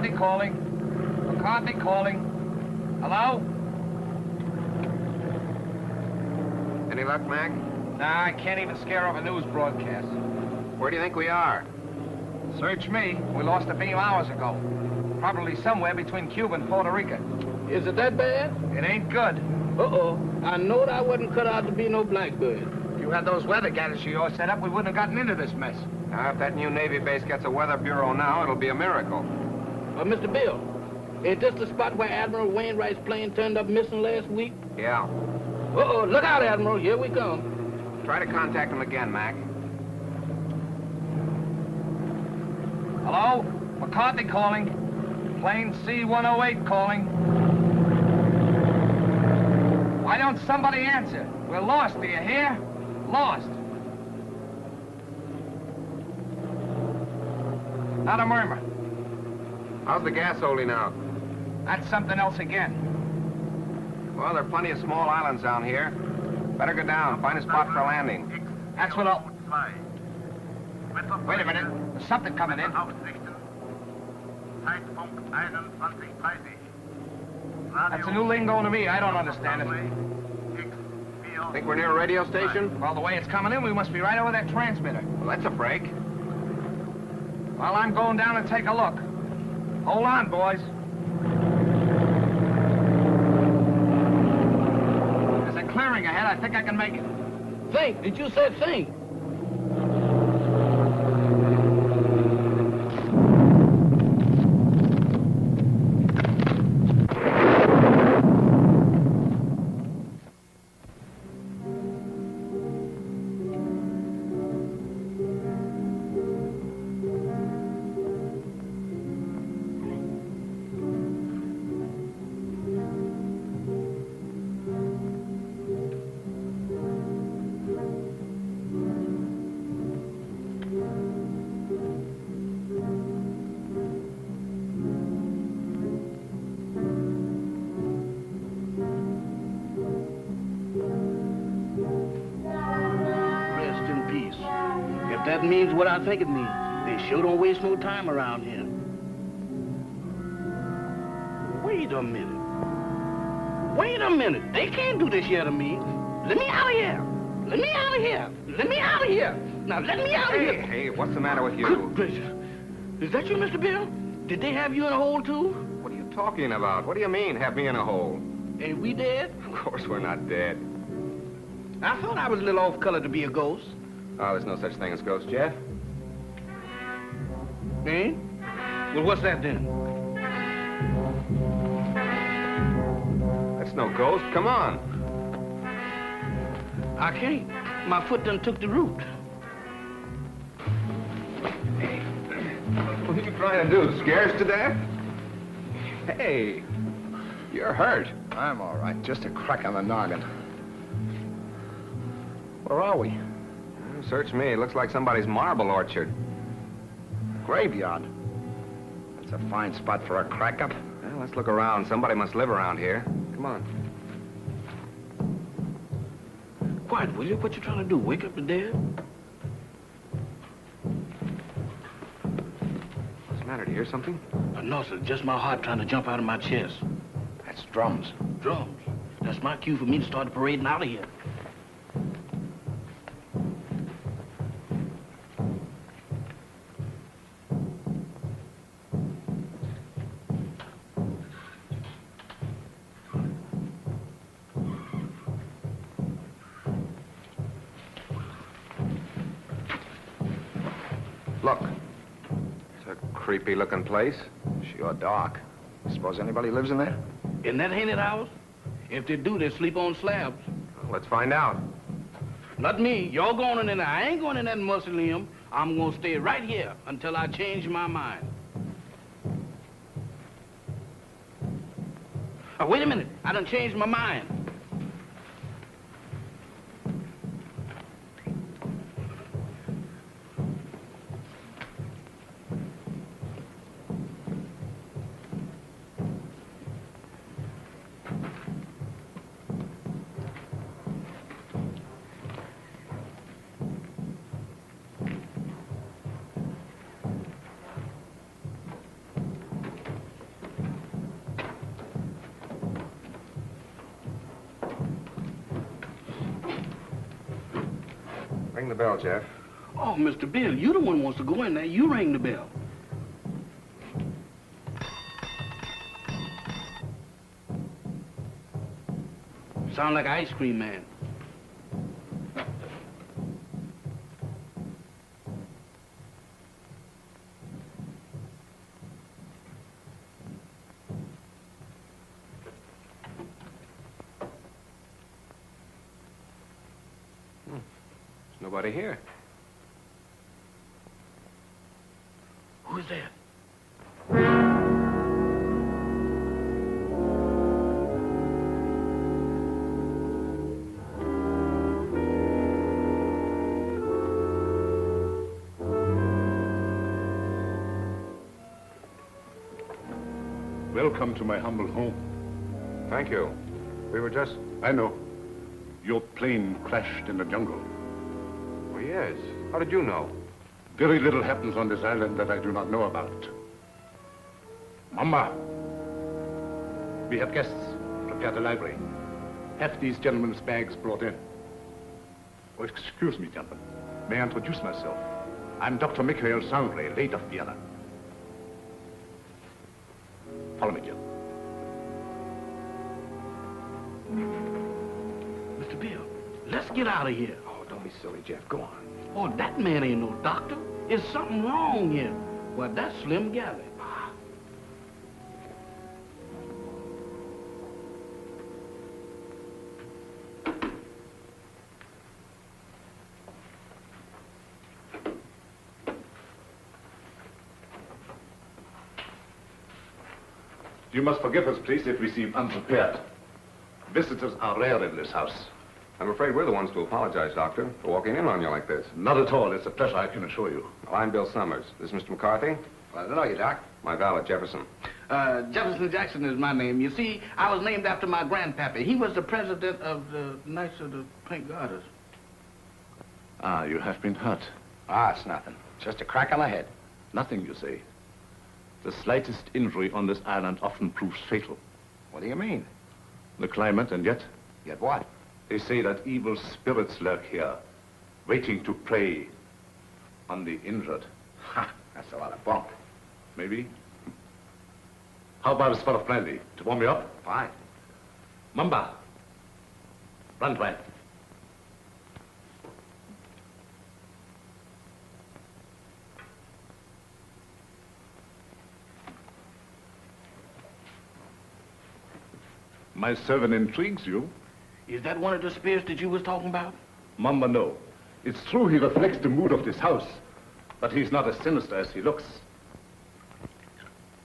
McCarthy calling. McCarthy calling. Hello? Any luck, Mac? Nah, I can't even scare off a news broadcast. Where do you think we are? Search me. We lost a beam hours ago. Probably somewhere between Cuba and Puerto Rico. Is it that bad? It ain't good. Uh-oh. I knowed I wasn't cut out to be no blackbird. If you had those weather gadgets of yours set up, we wouldn't have gotten into this mess. Now, if that new Navy base gets a weather bureau now, it'll be a miracle. Mr. Bill, ain't this the spot where Admiral Wainwright's plane turned up missing last week? Yeah. Uh-oh. Look out, Admiral. Here we come. Try to contact him again, Mac. Hello? McCarthy calling. Plane C-108 calling. Why don't somebody answer? We're lost, do you hear? Lost. Not a murmur. How's the gas holding out? That's something else again. Well, there are plenty of small islands down here. Better go down, find a spot for landing. That's what I'll... Wait a minute. There's something coming in. That's a new lingo to me. I don't understand it. Think we're near a radio station? Well, the way it's coming in, we must be right over that transmitter. Well, that's a break. Well, I'm going down and take a look. Hold on, boys. There's a clearing ahead. I think I can make it. Think. Did you say think? That means what I think it means. They sure don't waste no time around here. Wait a minute. Wait a minute. They can't do this here to me. Let me out of here. Let me out of here. Let me out of here. Now, let me out of here. Hey, what's the matter with you? Good gracious. Is that you, Mr. Bill? Did they have you in a hole, too? What are you talking about? What do you mean, have me in a hole? Ain't we dead? Of course we're not dead. I thought I was a little off-color to be a ghost. Oh, there's no such thing as ghosts, Jeff. Eh? Well, what's that then? That's no ghost. Come on. I can't. My foot done took the root. Hey, what are you trying to do? Scare us to death? Hey, you're hurt. I'm all right. Just a crack on the noggin. Where are we? Search me. It looks like somebody's marble orchard. Graveyard. That's a fine spot for a crack-up. Well, let's look around. Somebody must live around here. Come on. Quiet, will you? What you trying to do? Wake up the dead? What's the matter? Do you hear something? No, sir. Just my heart trying to jump out of my chest. That's drums. Drums. That's my cue for me to start parading out of here. Look. It's a creepy-looking place. Sure dark. Suppose anybody lives in there? In that haunted house? If they do, they sleep on slabs. Well, let's find out. Not me. You're going in there. I ain't going in that mausoleum. I'm going to stay right here until I change my mind. Oh, wait a minute. I done changed my mind. Ring the bell, Jeff. Oh, Mr. Bill, you the one who wants to go in there. You ring the bell. Sound like an ice cream man. Nobody here. Who is that? Welcome to my humble home. Thank you. We were just... I know. Your plane crashed in the jungle. Oh, yes. How did you know? Very little happens on this island that I do not know about. Mama, we have guests. Prepare the library. Have these gentlemen's bags brought in. Oh, excuse me, gentlemen. May I introduce myself? I'm Dr. Miklos Sangre, late of Vienna. Follow me, Jill. Mr. Bill, let's get out of here. Oh, don't be silly, Jeff. Go on. Oh, that man ain't no doctor. There's something wrong here. Well, that's Slim Galley. You must forgive us, please, if we seem unprepared. Visitors are rare in this house. I'm afraid we're the ones to apologize, Doctor, for walking in on you like this. Not at all. It's a pleasure, I can assure you. Well, I'm Bill Summers. This is Mr. McCarthy. Well, I don't know you, Doc. My valet, Jefferson. Jefferson Jackson is my name. You see, I was named after my grandpappy. He was the president of the Knights of the Pink Garters. Ah, you have been hurt. Ah, it's nothing. Just a crack on the head. Nothing, you say. The slightest injury on this island often proves fatal. What do you mean? The climate, and yet, Yet what? they say that evil spirits lurk here, waiting to prey on the injured. Ha! That's a lot of bunk. Maybe. How about a spot of brandy to warm you up? Fine. Mamba. Brandwein. My servant intrigues you. Is that one of the spirits that you was talking about? Mamba, no. It's true he reflects the mood of this house, but he's not as sinister as he looks.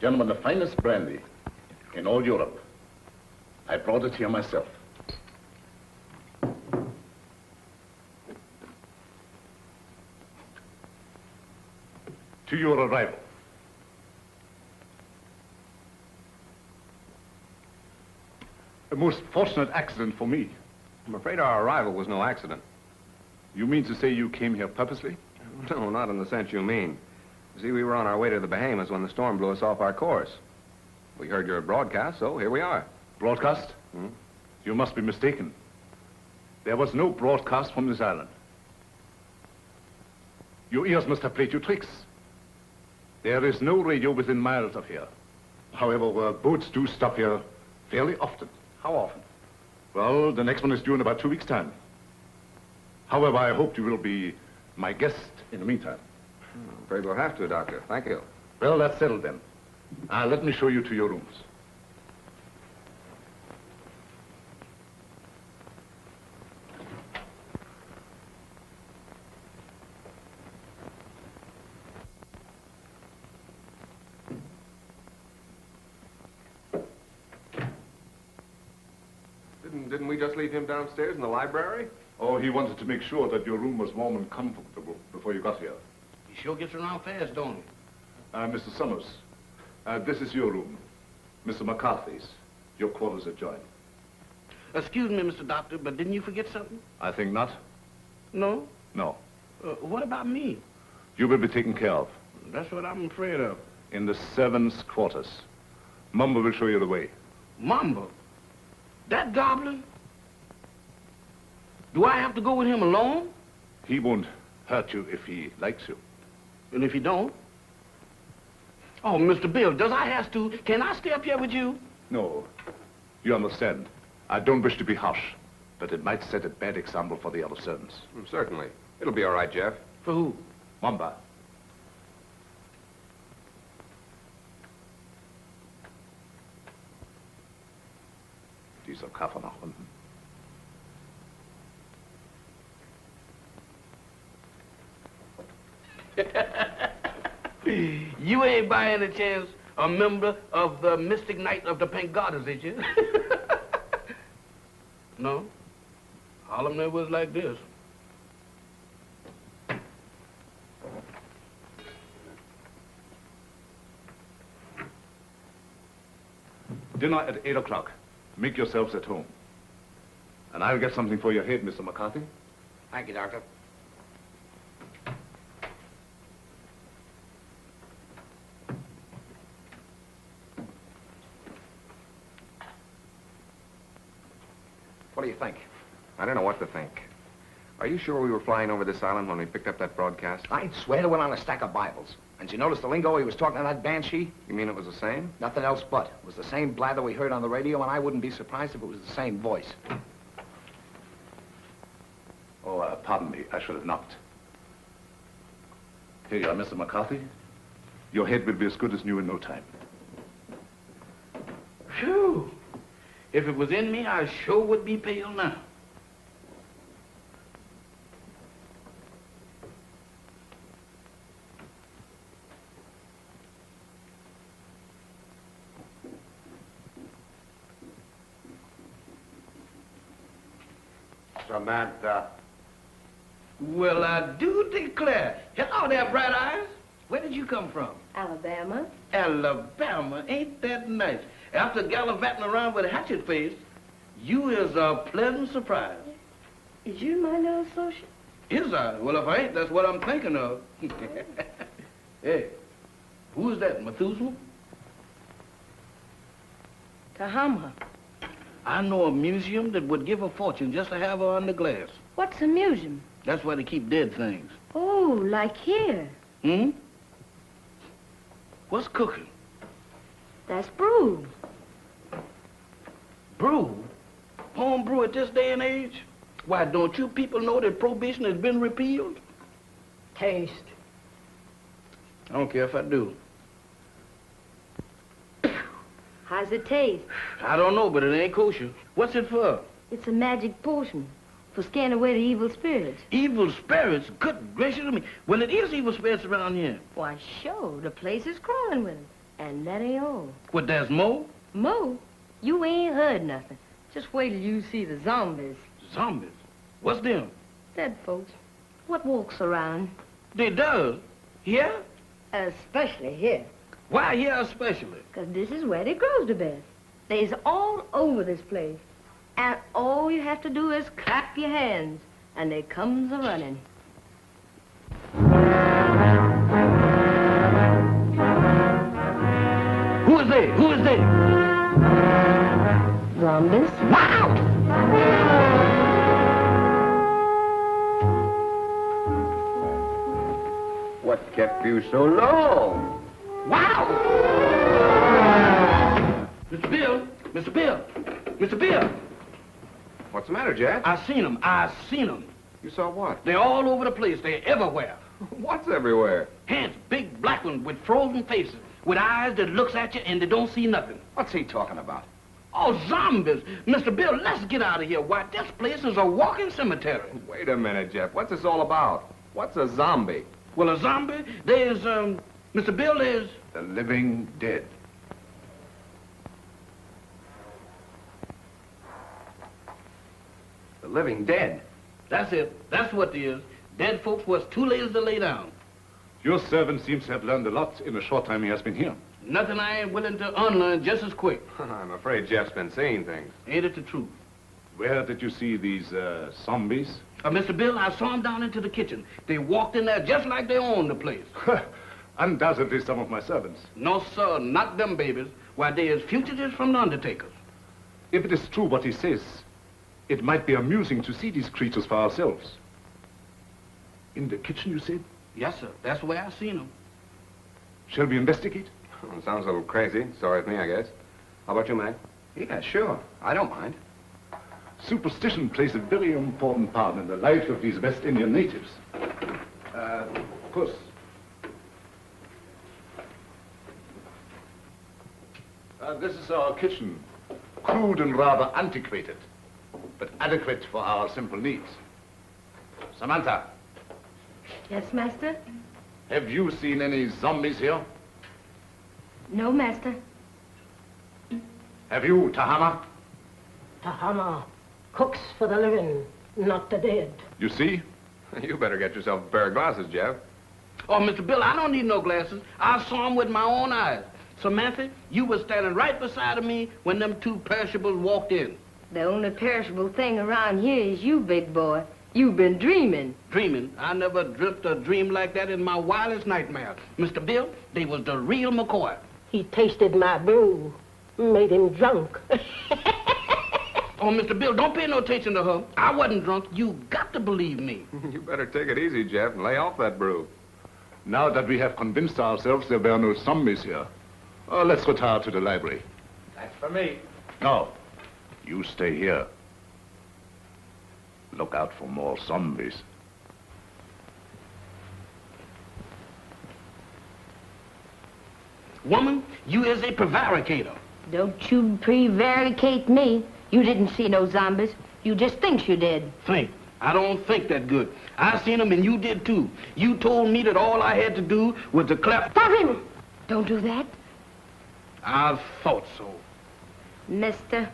Gentlemen, the finest brandy in all Europe. I brought it here myself. To your arrival. A most fortunate accident for me. I'm afraid our arrival was no accident. You mean to say you came here purposely? No, not in the sense you mean. You see, we were on our way to the Bahamas when the storm blew us off our course. We heard your broadcast, so here we are. Broadcast? Hmm? You must be mistaken. There was no broadcast from this island. Your ears must have played you tricks. There is no radio within miles of here. However, boats do stop here fairly often. How often? Well, the next one is due in about 2 weeks' time. However, I hope you will be my guest in the meantime. I'm afraid we'll have to, Doctor. Thank you. Well, that's settled then. Let me show you to your rooms. Didn't we just leave him downstairs in the library? Oh, he wanted to make sure that your room was warm and comfortable before you got here. He sure gets around fast, don't he? Mr. Summers, this is your room. Mr. McCarthy's. Your quarters adjoin. Excuse me, Mr. Doctor, but didn't you forget something? I think not. No? No. What about me? You will be taken care of. That's what I'm afraid of. In the servants' quarters. Mumba will show you the way. Mamba? That goblin? Do I have to go with him alone? He won't hurt you if he likes you. And if he don't? Oh, Mr. Bill, does I have to? Can I stay up here with you? No. You understand. I don't wish to be harsh, but it might set a bad example for the other servants. Certainly. It'll be all right, Jeff. For who? Mamba. Dieser Kaffer nach unten. You ain't by any chance a member of the Mystic Knight of the Pink Garters, is you? No? All of them was like this. Dinner at 8 o'clock. Make yourselves at home. And I'll get something for your head, Mr. McCarthy. Thank you, Doctor. What do you think? I don't know what to think. Are you sure we were flying over this island when we picked up that broadcast? I'd swear to it on a stack of Bibles. And you notice the lingo he was talking to that banshee? You mean it was the same? Nothing else but. It was the same blather we heard on the radio, and I wouldn't be surprised if it was the same voice. Oh, pardon me. I should have knocked. Here you are, Mr. McCarthy. Your head will be as good as new in no time. Phew! If it was in me, I sure would be pale now. Samantha. Well, I do declare. Hello there, Bright Eyes. Where did you come from? Alabama. Alabama. Ain't that nice? After gallivanting around with a hatchet face, you is a pleasant surprise. Is you my new associate? Is I? Well, if I ain't, that's what I'm thinking of. Hey, who is that, Methuselah? Kahama. I know a museum that would give a fortune just to have her under glass. What's a museum? That's where they keep dead things. Oh, like here. Hmm? What's cooking? That's brew. Brew? Home brew at this day and age? Why, don't you people know that prohibition has been repealed? Taste. I don't care if I do. How's it taste? I don't know, but it ain't kosher. What's it for? It's a magic potion for scaring away the evil spirits. Evil spirits? Good gracious of me. Well, it is evil spirits around here. Why, sure, the place is crawling with them. And that ain't all. What, there's more? Mo, you ain't heard nothing. Just wait till you see the zombies. Zombies? What's them? Dead folks. What walks around? They does? Here? Especially here. Why here especially? 'Cause this is where they grows the best. They's all over this place. And all you have to do is clap your hands, and they comes a-running. Who is they? Who is they? Zombies. Wow! What kept you so long? Wow! Mr. Bill! Mr. Bill! Mr. Bill! What's the matter, Jeff? I seen them. I seen them. You saw what? They're all over the place. They're everywhere. What's everywhere? Hands, big black ones with frozen faces, with eyes that looks at you and they don't see nothing. What's he talking about? Oh, zombies! Mr. Bill, let's get out of here. Why, this place is a walking cemetery. Wait a minute, Jeff. What's this all about? What's a zombie? Well, a zombie, there's, Mr. Bill, there's... The living dead. The living dead. That's it. That's what it is. Dead folks was too lazy to lay down. Your servant seems to have learned a lot in the short time he has been here. Nothing I ain't willing to unlearn just as quick. I'm afraid Jeff's been seeing things. Ain't it the truth? Where did you see these, zombies? Mr. Bill, I saw them down into the kitchen. They walked in there just like they owned the place. Undoubtedly some of my servants. No, sir, not them babies. Why, they is fugitives from the undertakers. If it is true what he says, it might be amusing to see these creatures for ourselves. In the kitchen, you said? Yes, sir. That's where I seen him. Shall we investigate? Well, sounds a little crazy. Sorry with me, I guess. How about you, Mac? Yeah, sure. I don't mind. Superstition plays a very important part in the life of these West Indian natives. Puss. This is our kitchen. Crude and rather antiquated, but adequate for our simple needs. Samantha, Yes, master? have you seen any zombies here? No, master. Have you, Tahama? Tahama cooks for the living, not the dead. You see? You better get yourself a pair of glasses, Jeff. Oh, Mr. Bill, I don't need no glasses. I saw him with my own eyes. Samantha, you was standing right beside of me when them two perishables walked in. The only perishable thing around here is you, big boy. You've been dreaming. Dreaming? I never dreamt a dream like that in my wildest nightmare. Mr. Bill, they was the real McCoy. He tasted my brew, made him drunk. Oh, Mr. Bill, don't pay no attention to her. I wasn't drunk. You got to believe me. You better take it easy, Jeff, and lay off that brew. Now that we have convinced ourselves there were no zombies here, let's retire to the library. That's for me. No, you stay here. Look out for more zombies. Woman, you is a prevaricator. Don't you prevaricate me. You didn't see no zombies. You just think you did. Think. I don't think that good. I seen them and you did too. You told me that all I had to do was to clap. Stop him! Don't do that. I thought so. Mister,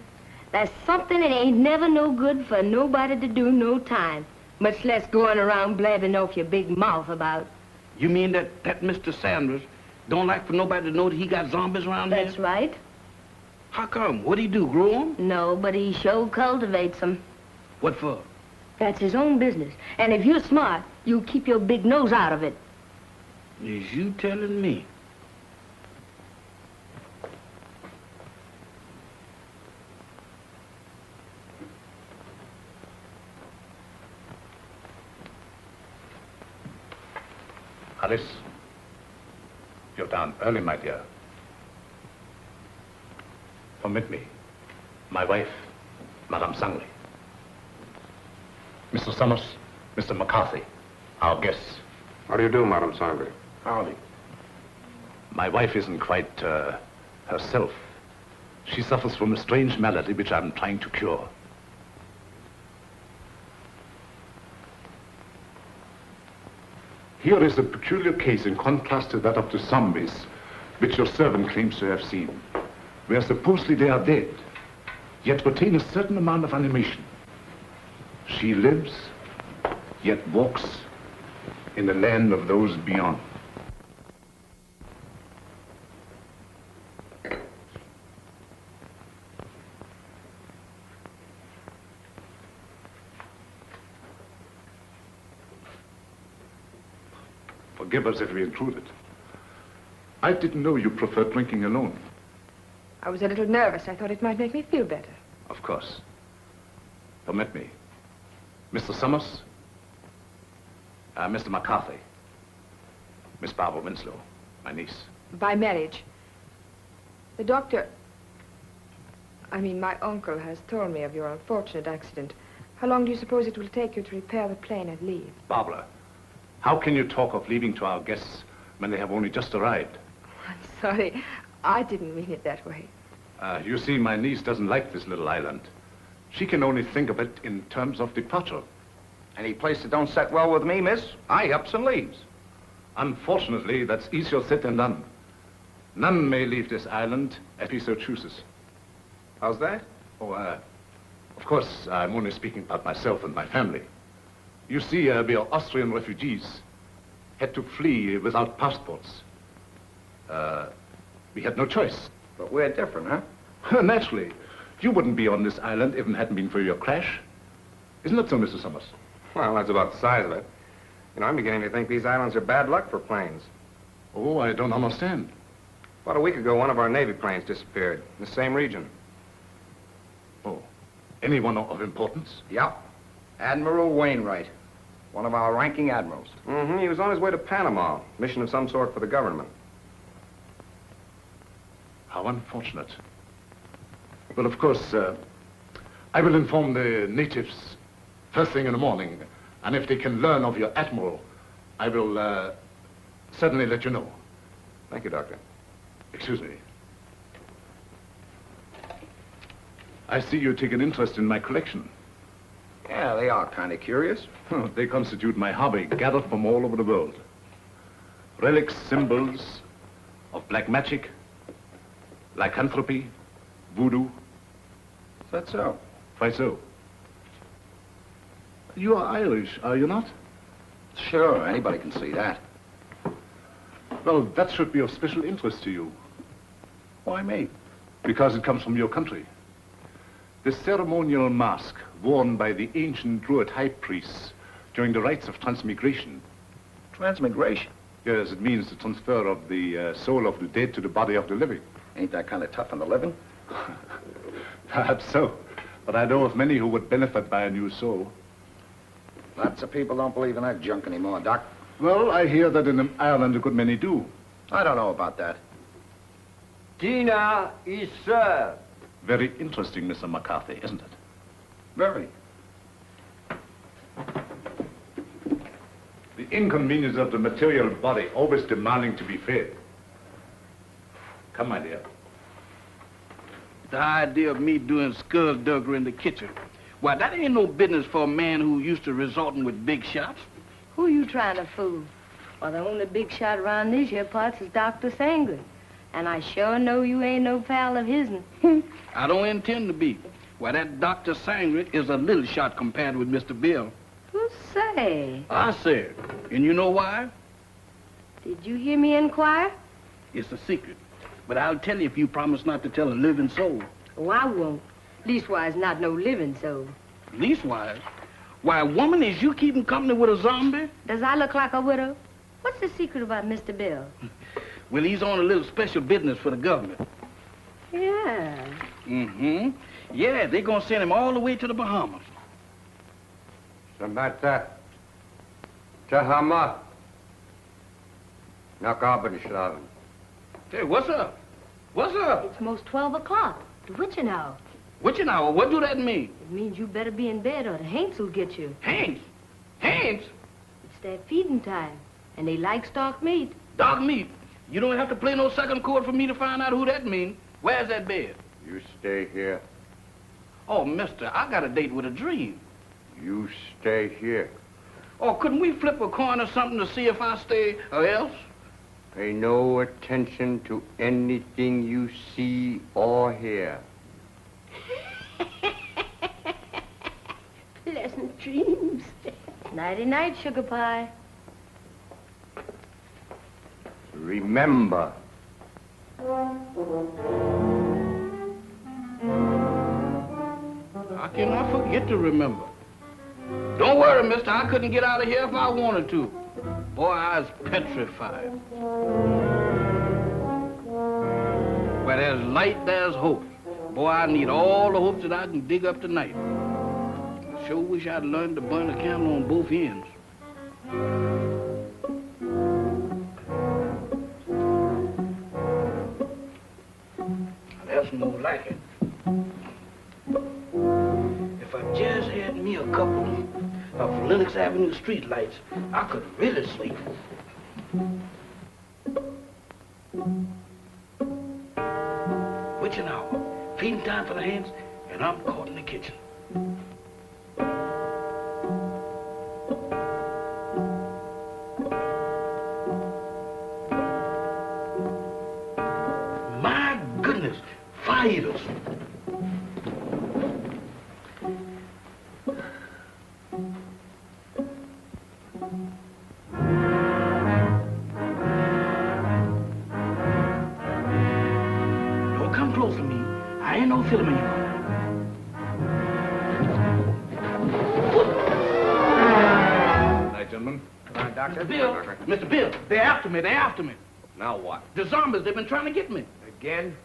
there's something that ain't never no good for nobody to do no time. Much less going around blabbing off your big mouth about. You mean that Mr. Sanders don't like for nobody to know that he got zombies around That's here? right. How come? What'd he do, grow them? No, but he sure cultivates them. What for? That's his own business. And if you're smart, you'll keep your big nose out of it. Is you telling me? Alyce, you're down early, my dear. Permit me. My wife, Madame Sangre. Mr. Summers, Mr. McCarthy, our guests. How do you do, Madame Sangre? Howdy. My wife isn't quite, herself. She suffers from a strange malady which I'm trying to cure. Here is a peculiar case in contrast to that of the zombies, which your servant claims to have seen, where supposedly they are dead, yet retain a certain amount of animation. She lives, yet walks in the land of those beyond. Forgive us if we intruded. I didn't know you preferred drinking alone. I was a little nervous. I thought it might make me feel better. Of course. Permit me. Mr. Summers, Mr. McCarthy, Miss Barbara Winslow, my niece. By marriage. The doctor... my uncle has told me of your unfortunate accident. How long do you suppose it will take you to repair the plane and leave? Barbara, how can you talk of leaving to our guests when they have only just arrived? I'm sorry. I didn't mean it that way. You see, my niece doesn't like this little island. She can only think of it in terms of departure. Any place that don't set well with me, miss, I ups and leaves. Unfortunately, that's easier said than done. None may leave this island if he so chooses. How's that? Oh, of course, I'm only speaking about myself and my family. You see, we are Austrian refugees, had to flee without passports. We had no choice. But we're different, huh? Naturally. You wouldn't be on this island if it hadn't been for your crash. Isn't that so, Mr. Summers? Well, that's about the size of it. I'm beginning to think these islands are bad luck for planes. Oh, I don't understand. About a week ago, one of our Navy planes disappeared in the same region. Oh, anyone of importance? Yep. Admiral Wainwright. One of our ranking admirals. Mm-hmm. He was on his way to Panama. Mission of some sort for the government. How unfortunate. Well, of course, I will inform the natives first thing in the morning. And if they can learn of your admiral, I will certainly let you know. Thank you, Doctor. Excuse me. I see you take an interest in my collection. Yeah, they are kind of curious. They constitute my hobby, gathered from all over the world. Relics, symbols of black magic, lycanthropy, voodoo. Is that so? Why so? You are Irish, are you not? Sure, anybody can see that. Well, that should be of special interest to you. Why me? Because it comes from your country. The ceremonial mask worn by the ancient Druid high priests during the rites of transmigration. Transmigration? Yes, it means the transfer of the soul of the dead to the body of the living. Ain't that kind of tough on the living? Perhaps so. But I know of many who would benefit by a new soul. Lots of people don't believe in that junk anymore, Doc. Well, I hear that in Ireland a good many do. I don't know about that. Dinner is served. Very interesting, Mr. McCarthy, isn't it? Very. The inconvenience of the material body always demanding to be fed. Come, my dear. The idea of me doing skullduggery in the kitchen. Why, that ain't no business for a man who used to resorting with big shots. Who you trying to fool? Well, the only big shot around these here parts is Dr. Sangre. And I sure know you ain't no pal of his'n. I don't intend to be. Why, that Dr. Sangre is a little shot compared with Mr. Bill. Who say? I said. And you know why? Did you hear me inquire? It's a secret. But I'll tell you if you promise not to tell a living soul. Oh, I won't. Leastwise, not no living soul. Leastwise? Why, woman, is you keeping company with a zombie? Does I look like a widow? What's the secret about Mr. Bill? Well, he's on a little special business for the government. Yeah. Mm-hmm. Yeah, they're gonna send him all the way to the Bahamas. Samata. Tahama. Nakabenshlaven. Hey, what's up? What's up? It's most 12 o'clock. The witching hour. Witching hour? What do that mean? It means you better be in bed or the Haints will get you. Haints? Haints? It's their feeding time, and they like stock meat. Dog meat. You don't have to play no second chord for me to find out who that means. Where's that bed? You stay here. Oh, mister, I got a date with a dream. You stay here. Oh, couldn't we flip a coin or something to see if I stay or else? Pay no attention to anything you see or hear. Pleasant dreams. Nighty-night, sugar pie. Remember. How can I forget to remember? Don't worry, mister. I couldn't get out of here if I wanted to. Boy, I was petrified. Where there's light, there's hope. Boy, I need all the hopes that I can dig up tonight. I sure wish I'd learned to burn a candle on both ends. That's more like it. If I just had me a couple of Lenox Avenue streetlights, I could really sleep. Witching hour, feeding time for the hands, and I'm caught in the kitchen. My goodness, fighters. Don't come close to me. I ain't no filming you. Night, gentlemen. Come on, Doctor. Bill, Mr. Bill, they're after me, they're after me. Now what? The zombies, they've been trying to get me. Again?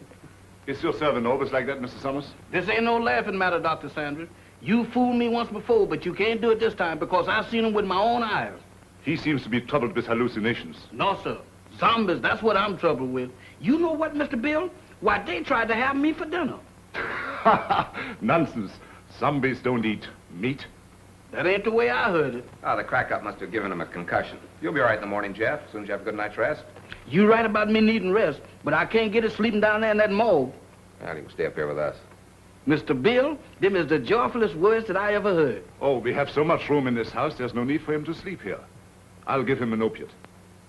Is your servant always like that, Mr. Summers? This ain't no laughing matter, Dr. Sanders. You fooled me once before, but you can't do it this time because I've seen him with my own eyes. He seems to be troubled with hallucinations. No, sir. Zombies, that's what I'm troubled with. You know what, Mr. Bill? Why, they tried to have me for dinner. Nonsense. Zombies don't eat meat. That ain't the way I heard it. Oh, the crack-up must have given him a concussion. You'll be all right in the morning, Jeff, as soon as you have a good night's rest. You right about me needing rest, but I can't get it sleeping down there in that morgue. Well, you can stay up here with us. Mr. Bill, them is the joyfulest words that I ever heard. Oh, we have so much room in this house, there's no need for him to sleep here. I'll give him an opiate.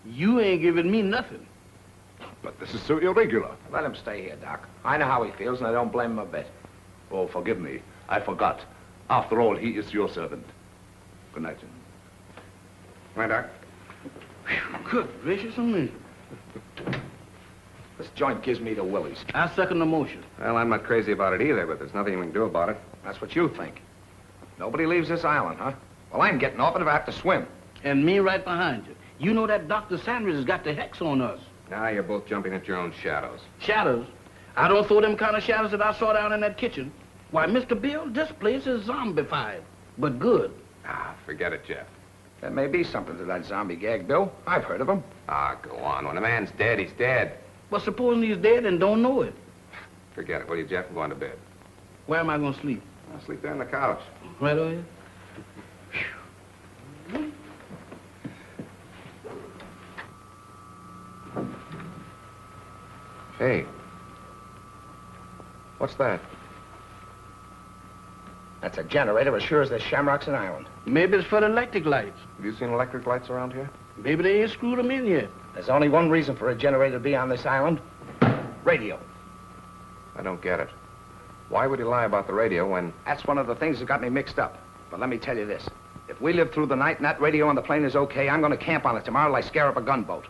You ain't giving me nothing. But this is so irregular. Let him stay here, Doc. I know how he feels, and I don't blame him a bit. Oh, forgive me. I forgot. After all, he is your servant. Good night, Jim. Come on, Doc. Good gracious of me. This joint gives me the willies. I second the motion. Well, I'm not crazy about it either, but there's nothing we can do about it. That's what you think. Nobody leaves this island, huh? Well, I'm getting off it if I have to swim. And me right behind you. You know that Dr. Sanders has got the hex on us. Now you're both jumping at your own shadows. Shadows? I don't throw them kind of shadows that I saw down in that kitchen. Why, Mr. Bill, this place is zombified, but good. Ah, forget it, Jeff. There may be something to that zombie gag, Bill. I've heard of them. Ah, go on. When a man's dead, he's dead. But supposing he's dead and don't know it. Forget it, will you, Jeff? I'm going to bed. Where am I going to sleep? I'll sleep there on the couch. Right over here? Hey. What's that? That's a generator as sure as there's shamrocks in Ireland. Maybe it's for the electric lights. Have you seen electric lights around here? Maybe they ain't screwed them in yet. There's only one reason for a generator to be on this island. Radio. I don't get it. Why would he lie about the radio when... That's one of the things that got me mixed up. But let me tell you this. If we live through the night and that radio on the plane is okay, I'm going to camp on it tomorrow like scare up a gunboat.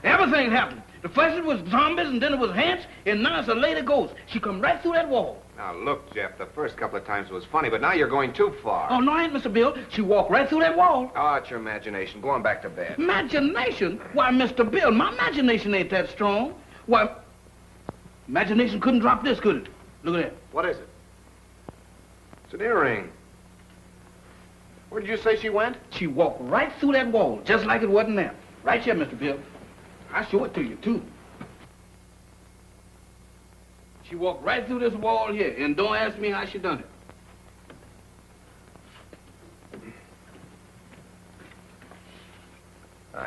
Everything happened. The first it was zombies, and then it was ants, and now it's a lady ghost. She come right through that wall. Now, look, Jeff, the first couple of times it was funny, but now you're going too far. Oh, no, I ain't, Mr. Bill. She walked right through that wall. Oh, it's your imagination. Go on back to bed. Imagination? Why, Mr. Bill, my imagination ain't that strong. Why, imagination couldn't drop this, could it? Look at that. What is it? It's an earring. Where did you say she went? She walked right through that wall, just like it wasn't there. Right here, Mr. Bill. I'll show it to you, too. She walked right through this wall here, and don't ask me how she done it.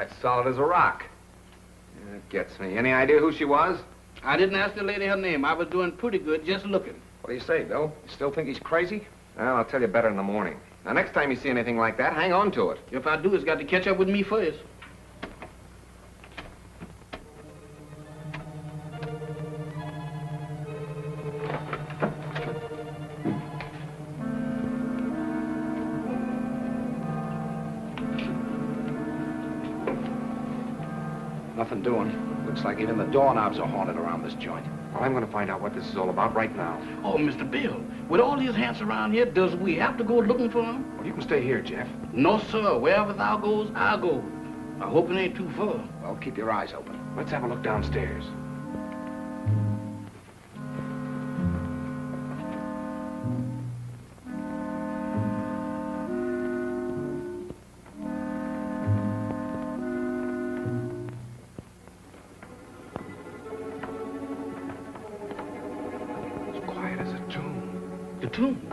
It's solid as a rock. Yeah, it gets me. Any idea who she was? I didn't ask the lady her name. I was doing pretty good just looking. What do you say, Bill? You still think he's crazy? Well, I'll tell you better in the morning. Now, next time you see anything like that, hang on to it. If I do, it's got to catch up with me first. Nothing doing. Looks like even the doorknobs are haunted around this joint. Well, I'm going to find out what this is all about right now. Oh, Mr. Bill, with all these ants around here, does we have to go looking for them? Well, you can stay here, Jeff. No, sir. Wherever thou goes, I'll go. I hope it ain't too far. Well, keep your eyes open. Let's have a look downstairs. There's a tomb. The tomb?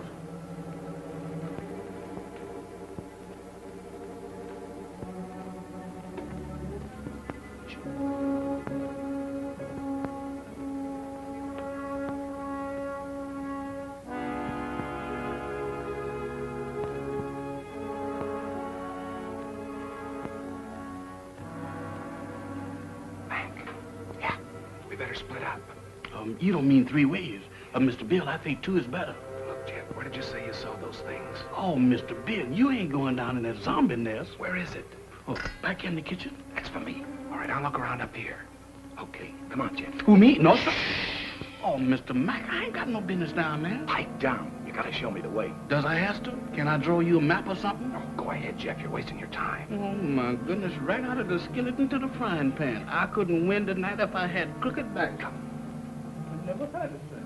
Split up. You don't mean 3 ways. Mr. Bill, I think 2 is better. Look, Jeff, where did you say you saw those things? Oh, Mr. Bill, you ain't going down in that zombie nest. Where is it? Oh, back in the kitchen? That's for me. All right, I'll look around up here. Okay, come on, Jeff. Who, me? No, sir. Oh, Mr. Mac, I ain't got no business down there. Pipe down. You gotta show me the way. Does I have to? Can I draw you a map or something? Oh, go ahead, Jeff. You're wasting your time. Oh, my goodness, right out of the skillet into the frying pan. I couldn't win tonight if I had crooked back. I never had it, sir.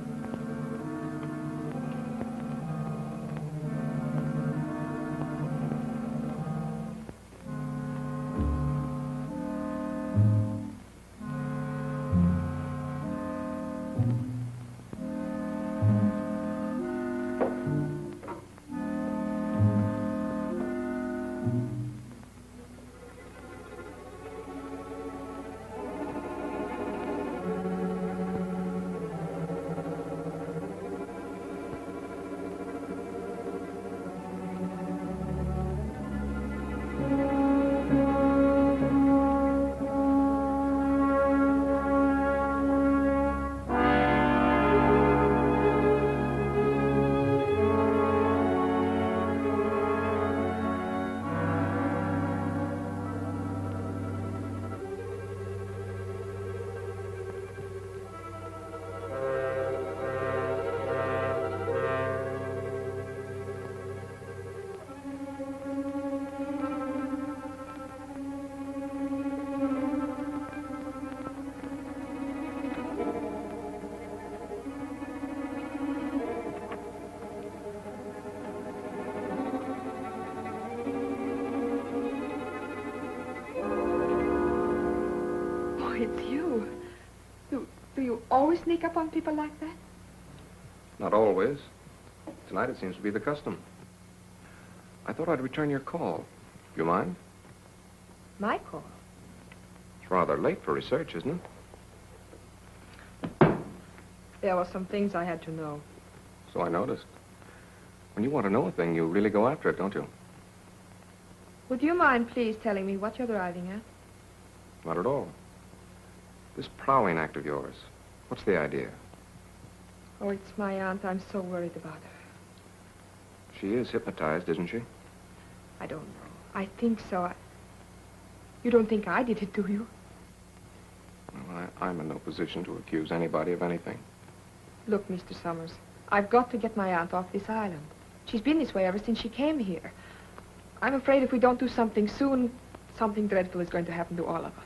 It's you. Do you always sneak up on people like that? Not always. Tonight it seems to be the custom. I thought I'd return your call. You mind? My call? It's rather late for research, isn't it? There were some things I had to know. So I noticed. When you want to know a thing, you really go after it, don't you? Would you mind please telling me what you're driving at? Not at all. This prowling act of yours, what's the idea? Oh, it's my aunt. I'm so worried about her. She is hypnotized, isn't she? I don't know. I think so. You don't think I did it, do you? Well, I'm in no position to accuse anybody of anything. Look, Mr. Summers, I've got to get my aunt off this island. She's been this way ever since she came here. I'm afraid if we don't do something soon, something dreadful is going to happen to all of us.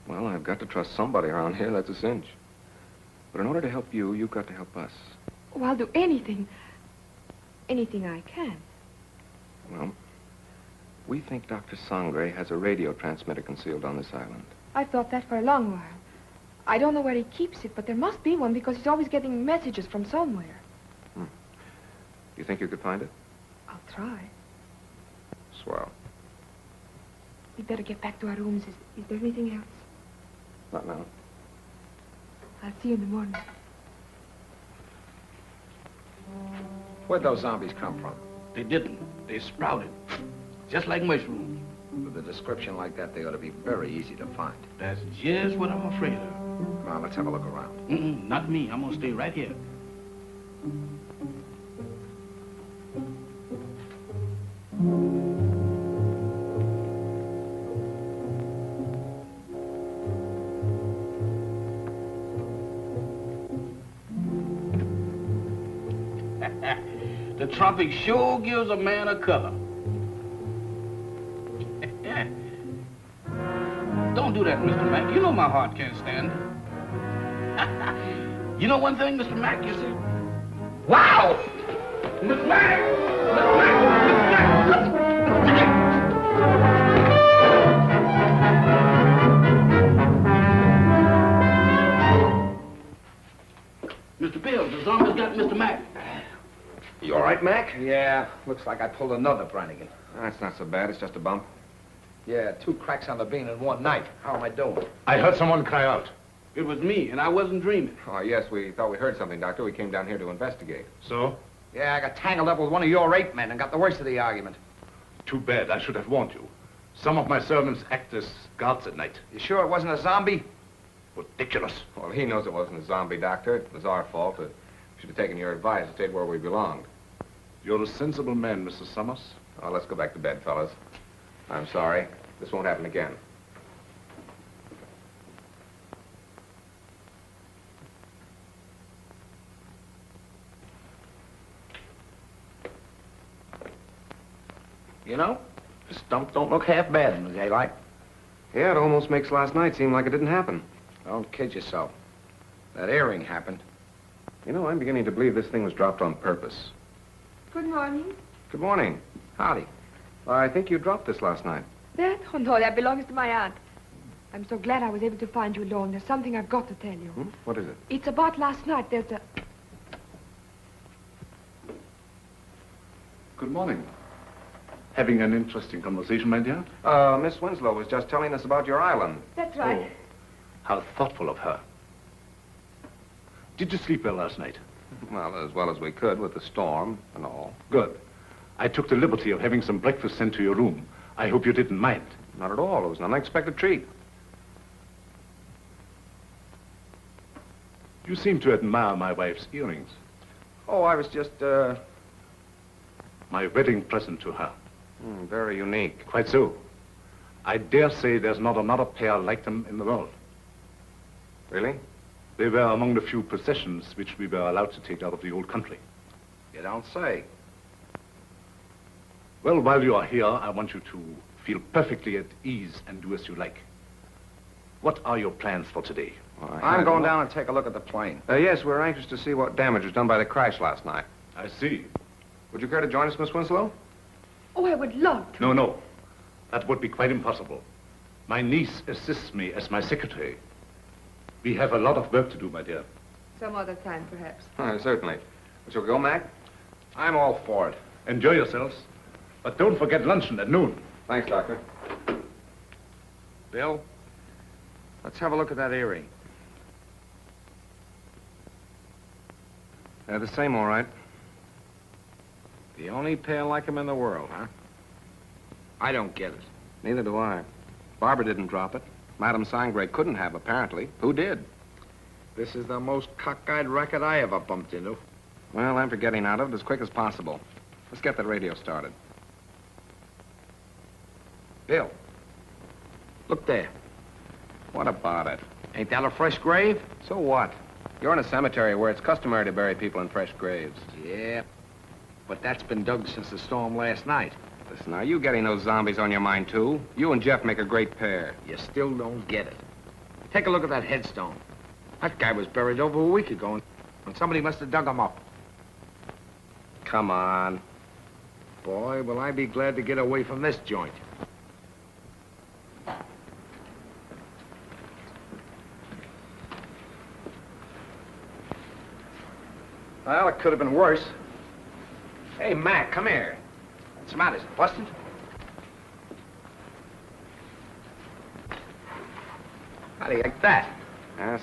Well, I've got to trust somebody around here, that's a cinch. But in order to help you, you've got to help us. Oh, I'll do anything. Anything I can. Well, we think Dr. Sangre has a radio transmitter concealed on this island. I've thought that for a long while. I don't know where he keeps it, but there must be one because he's always getting messages from somewhere. Do you think you could find it? I'll try. Swell. We'd better get back to our rooms. Is there anything else? Not now. I'll see you in the morning. Where'd those zombies come from? They didn't. They sprouted. Just like mushrooms. With a description like that, they ought to be very easy to find. That's just what I'm afraid of. Come on, let's have a look around. Not me. I'm gonna stay right here. The tropic sure gives a man a color. Don't do that, Mr. Mack. You know my heart can't stand it. You know one thing, Mr. Mack, you see? Wow! Mr. Mack! Mr. Mack! Mr. Mack! Mr. Bill, the zombies got Mr. Mack. You all right, Mac? Yeah, looks like I pulled another Brannigan. That's not so bad. It's just a bump. Yeah, 2 cracks on the bean in one night. How am I doing? I heard someone cry out. It was me, and I wasn't dreaming. Oh, yes, we thought we heard something, Doctor. We came down here to investigate. So? Yeah, I got tangled up with one of your 8 men and got the worst of the argument. Too bad. I should have warned you. Some of my servants act as guards at night. You sure it wasn't a zombie? Ridiculous. Well, he knows it wasn't a zombie, Doctor. It was our fault. We should have taken your advice and stayed where we belonged. You're a sensible man, Mr. Summers. Oh, let's go back to bed, fellas. I'm sorry. This won't happen again. You know, this dump don't look half bad in the daylight. Yeah, it almost makes last night seem like it didn't happen. Don't kid yourself. That earring happened. You know, I'm beginning to believe this thing was dropped on purpose. Good morning. Good morning. Howdy. I think you dropped this last night. That? Oh, no, that belongs to my aunt. I'm so glad I was able to find you alone. There's something I've got to tell you. What is it? It's about last night. There's a... Good morning. Having an interesting conversation, my dear? Miss Winslow was just telling us about your island. That's right. Oh, how thoughtful of her. Did you sleep well last night? Well as we could with the storm and all. Good. I took the liberty of having some breakfast sent to your room. I hope you didn't mind. Not at all. It was an unexpected treat. You seem to admire my wife's earrings. Oh, I was just, My wedding present to her. Very unique. Quite so. I dare say there's not another pair like them in the world. Really? They were among the few possessions which we were allowed to take out of the old country. You don't say. Well, while you are here, I want you to feel perfectly at ease and do as you like. What are your plans for today? I'm going down and take a look at the plane. Yes, we're anxious to see what damage was done by the crash last night. I see. Would you care to join us, Miss Winslow? Oh, I would love to. No. That would be quite impossible. My niece assists me as my secretary. We have a lot of work to do, my dear. Some other time, perhaps. Certainly. Shall we go, Mac? I'm all for it. Enjoy yourselves. But don't forget luncheon at noon. Thanks, Doctor. Bill, let's have a look at that earring. The same, all right. The only pair like him in the world, huh? I don't get it. Neither do I. Barbara didn't drop it. Madame Sangre couldn't have, apparently. Who did? This is the most cockeyed racket I ever bumped into. Well, I'm for getting out of it as quick as possible. Let's get the radio started. Bill, look there. What about it? Ain't that a fresh grave? So what? You're in a cemetery where it's customary to bury people in fresh graves. Yeah, but that's been dug since the storm last night. Listen, are you getting those zombies on your mind, too? You and Jeff make a great pair. You still don't get it. Take a look at that headstone. That guy was buried over a week ago, and somebody must have dug him up. Come on. Boy, will I be glad to get away from this joint. Well, it could have been worse. Hey, Mac, come here. What's the matter? Is it busted? How do you like that?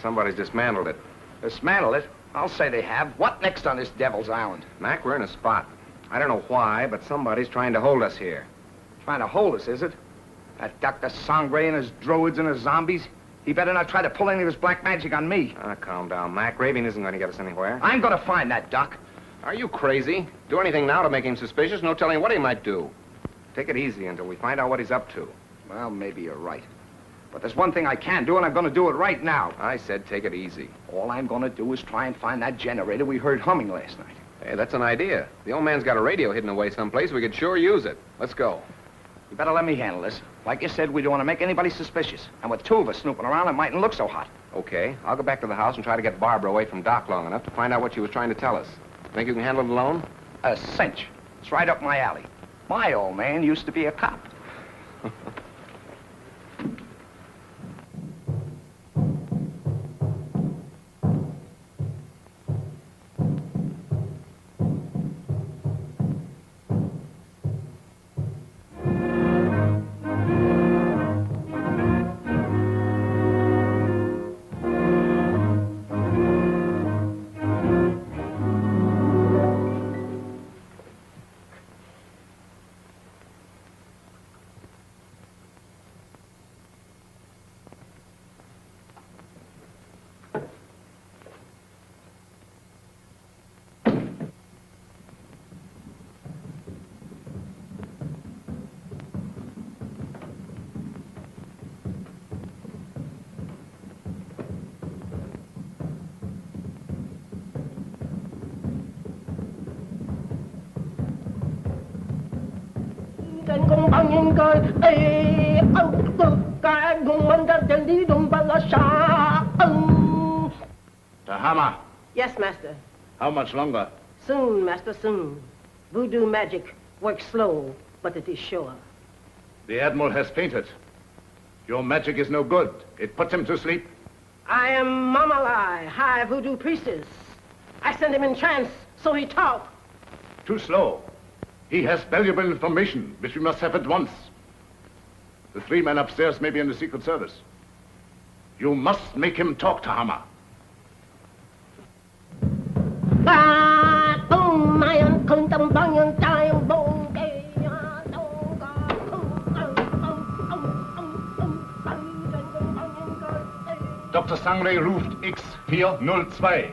Somebody's dismantled it. Dismantle it? I'll say they have. What next on this Devil's Island? Mac, we're in a spot. I don't know why, but somebody's trying to hold us here. Trying to hold us, is it? That Dr. Sangre and his druids and his zombies? He better not try to pull any of his black magic on me. Calm down, Mac. Raving isn't going to get us anywhere. I'm going to find that Doc. Are you crazy? Do anything now to make him suspicious? No telling what he might do. Take it easy until we find out what he's up to. Well, maybe you're right. But there's one thing I can do, and I'm going to do it right now. I said take it easy. All I'm going to do is try and find that generator we heard humming last night. Hey, that's an idea. The old man's got a radio hidden away someplace. We could sure use it. Let's go. You better let me handle this. Like you said, we don't want to make anybody suspicious. And with 2 of us snooping around, it mightn't look so hot. Okay. I'll go back to the house and try to get Barbara away from Doc long enough to find out what she was trying to tell us. Think you can handle it alone? A cinch. It's right up my alley. My old man used to be a cop. Tahama, Yes, master. how much longer? Soon, master, soon. Voodoo magic works slow, but it is sure. The Admiral has fainted. Your magic is no good. It puts him to sleep. I am Mamalai, high voodoo priestess. I send him in trance, so he talk. Too slow. He has valuable information, which we must have at once. The 3 men upstairs may be in the Secret Service. You must make him talk, Tahama. Dr. Sangre ruft X-402.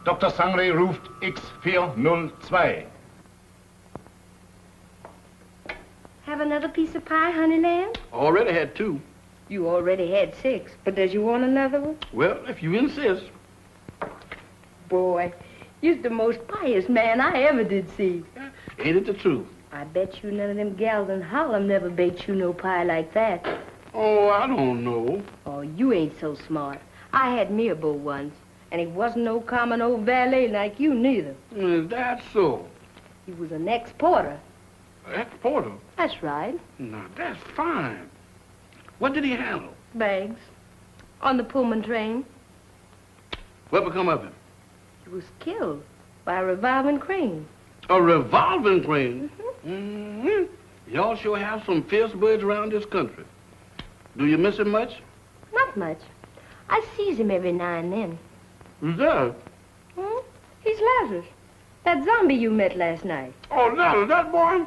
Dr. Sangre ruft X-402. Have another piece of pie, honey lamb? Already had 2. You already had 6, but does you want another one? Well, if you insist. Boy, you're the most pious man I ever did see. Ain't it the truth? I bet you none of them gals in Harlem never baked you no pie like that. Oh, I don't know. Oh, you ain't so smart. I had me a beau once, and he wasn't no common old valet like you neither. Is that so? He was an ex-porter. Ex-porter? That's right. Now, that's fine. What did he handle? Bags. On the Pullman train. What become of him? He was killed by a revolving crane. A revolving crane? Mm-hmm. Y'all sure have some fierce birds around this country. Do you miss him much? Not much. I sees him every now and then. Who's that? He's Lazarus. That zombie you met last night. Oh, Lazarus, that boy?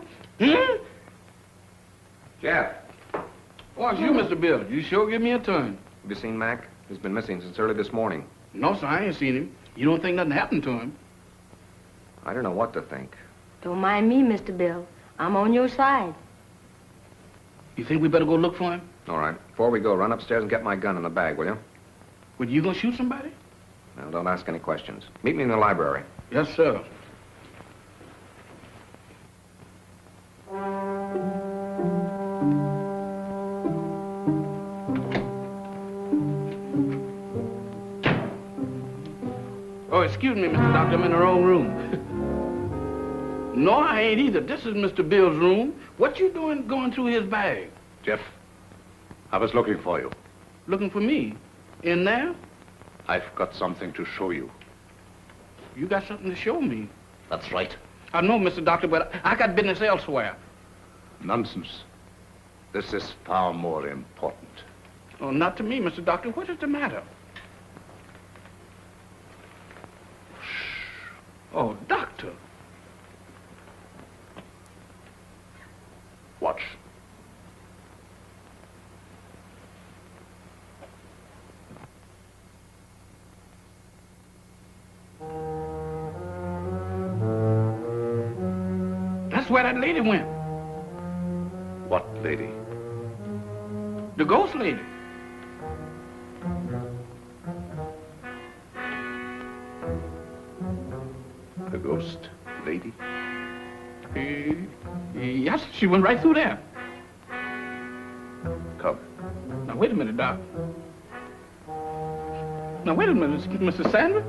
Jeff, Oh, it's you, Mr. Bill. You sure give me a turn. have you seen Mac? He's been missing since early this morning. No, sir, I ain't seen him. You don't think nothing happened to him? I don't know what to think. Don't mind me, Mr. Bill. I'm on your side. You think we better go look for him? All right. Before we go, run upstairs and get my gun in the bag, will you? Well, you gonna shoot somebody? Now, don't ask any questions. Meet me in the library. Yes, sir. Oh, excuse me, Mr. Doctor, I'm in the wrong room. No, I ain't either. This is Mr. Bill's room. What you doing going through his bag? Jeff, I was looking for you. Looking for me? In there? I've got something to show you. You got something to show me. That's right. I know, Mr. Doctor, but I got business elsewhere. Nonsense. This is far more important. Oh, not to me, Mr. Doctor. What is the matter? Oh, Doctor. Watch. That's where that lady went. What lady? The ghost lady. The ghost lady? Yes, she went right through there. Come. Now, wait a minute, Doc. Now, wait a minute, Mr. Sandra.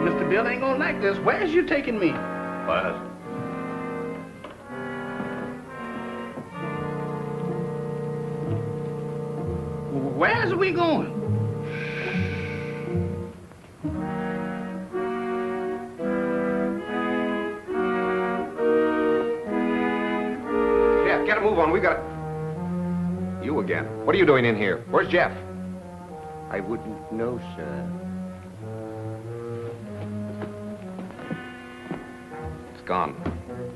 Mr. Bill ain't gonna like this. Where's you taking me? What? Where's we going? Jeff, get a move on. We got... You again. What are you doing in here? Where's Jeff? I wouldn't know, sir. It's gone.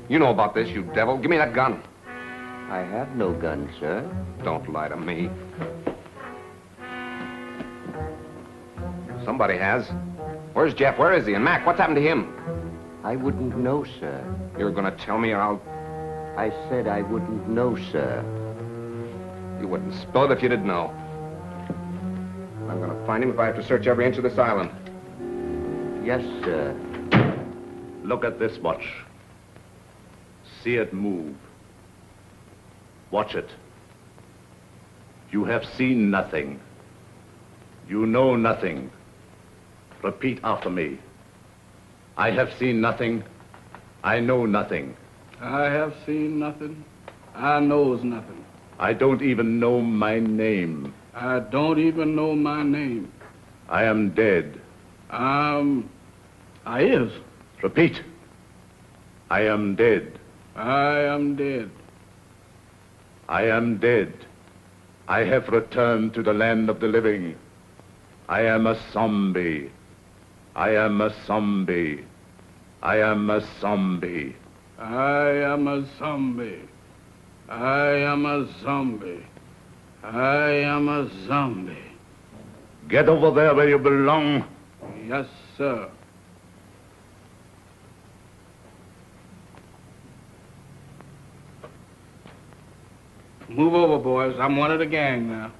You know about this, you devil. Give me that gun. I have no gun, sir. Don't lie to me. Somebody has. Where's Jeff? Where is he? And Mac, what's happened to him? I wouldn't know, sir. You're gonna tell me or I'll... I said I wouldn't know, sir. You wouldn't spill it if you didn't know. find him if I have to search every inch of this island. Yes, sir. Look at this watch. See it move. Watch it. You have seen nothing. You know nothing. Repeat after me. I have seen nothing. I know nothing. I have seen nothing. I knows nothing. I don't even know my name. I don't even know my name. I am dead. I is. Repeat. I am dead. I am dead. I am dead. I have returned to the land of the living. I am a zombie. I am a zombie. I am a zombie. I am a zombie. I am a zombie. I am a zombie. Get over there where you belong. Yes, sir. Move over, boys. I'm one of the gang now.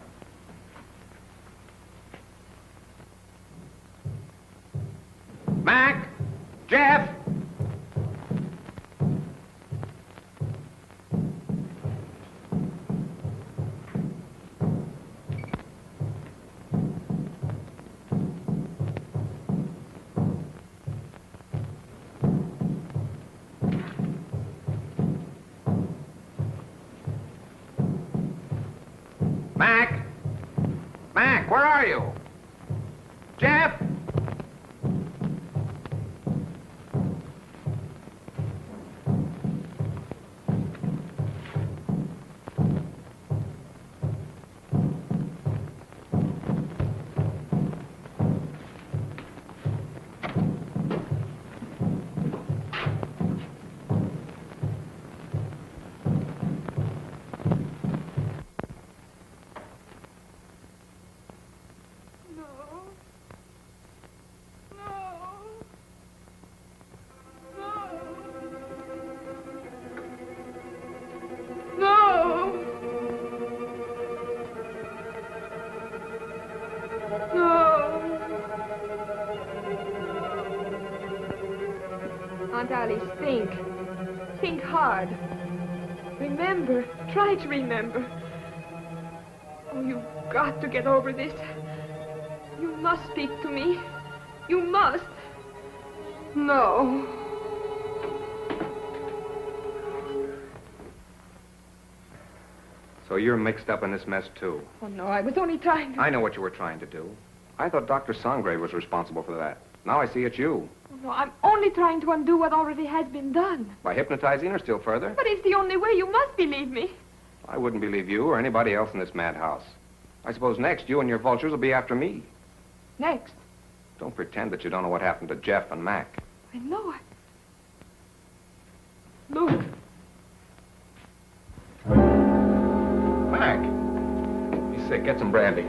Mac! Jeff! Mac! Mac, where are you? Jeff! Aunt Alyce, think. Think hard. Remember. Try to remember. Oh, you've got to get over this. You must speak to me. You must. No. So you're mixed up in this mess, too. Oh, no, I was only trying to... I know what you were trying to do. I thought Dr. Sangre was responsible for that. Now I see it's you. Oh, no, I'm only trying to undo what already has been done. By hypnotizing her still further? But it's the only way. You must believe me. I wouldn't believe you or anybody else in this madhouse. I suppose next you and your vultures will be after me. Next. Don't pretend that you don't know what happened to Jeff and Mac. I know it. Look. Mac! He's sick. Get some brandy.